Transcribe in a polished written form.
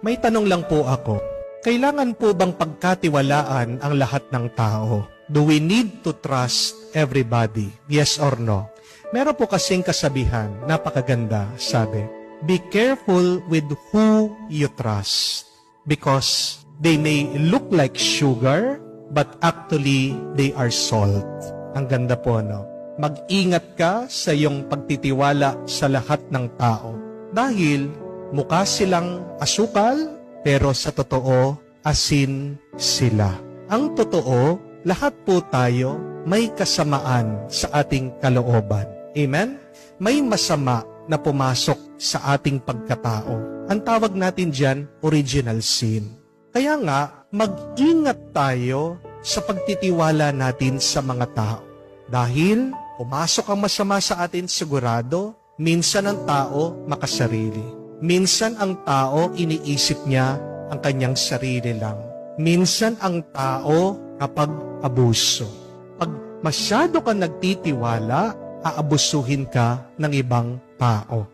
May tanong lang po ako. Kailangan po bang pagkatiwalaan ang lahat ng tao? Do we need to trust everybody? Yes or no? Meron po kasing kasabihan, napakaganda, sabi, be careful with who you trust because they may look like sugar but actually they are salt. Ang ganda po, no? Mag-ingat ka sa iyong pagtitiwala sa lahat ng tao dahil mukha silang asukal pero sa totoo, asin sila. Ang totoo, lahat po tayo may kasamaan sa ating kalooban. Amen? May masama na pumasok sa ating pagkatao. Ang tawag natin dyan, original sin. Kaya nga, mag-ingat tayo sa pagtitiwala natin sa mga tao. Dahil pumasok ang masama sa atin, sigurado, minsan ang tao makasarili. Minsan ang tao iniisip niya ang kanyang sarili lang. Minsan ang tao kapag abuso. Pag masyado ka nagtitiwala, aabusuhin ka ng ibang tao.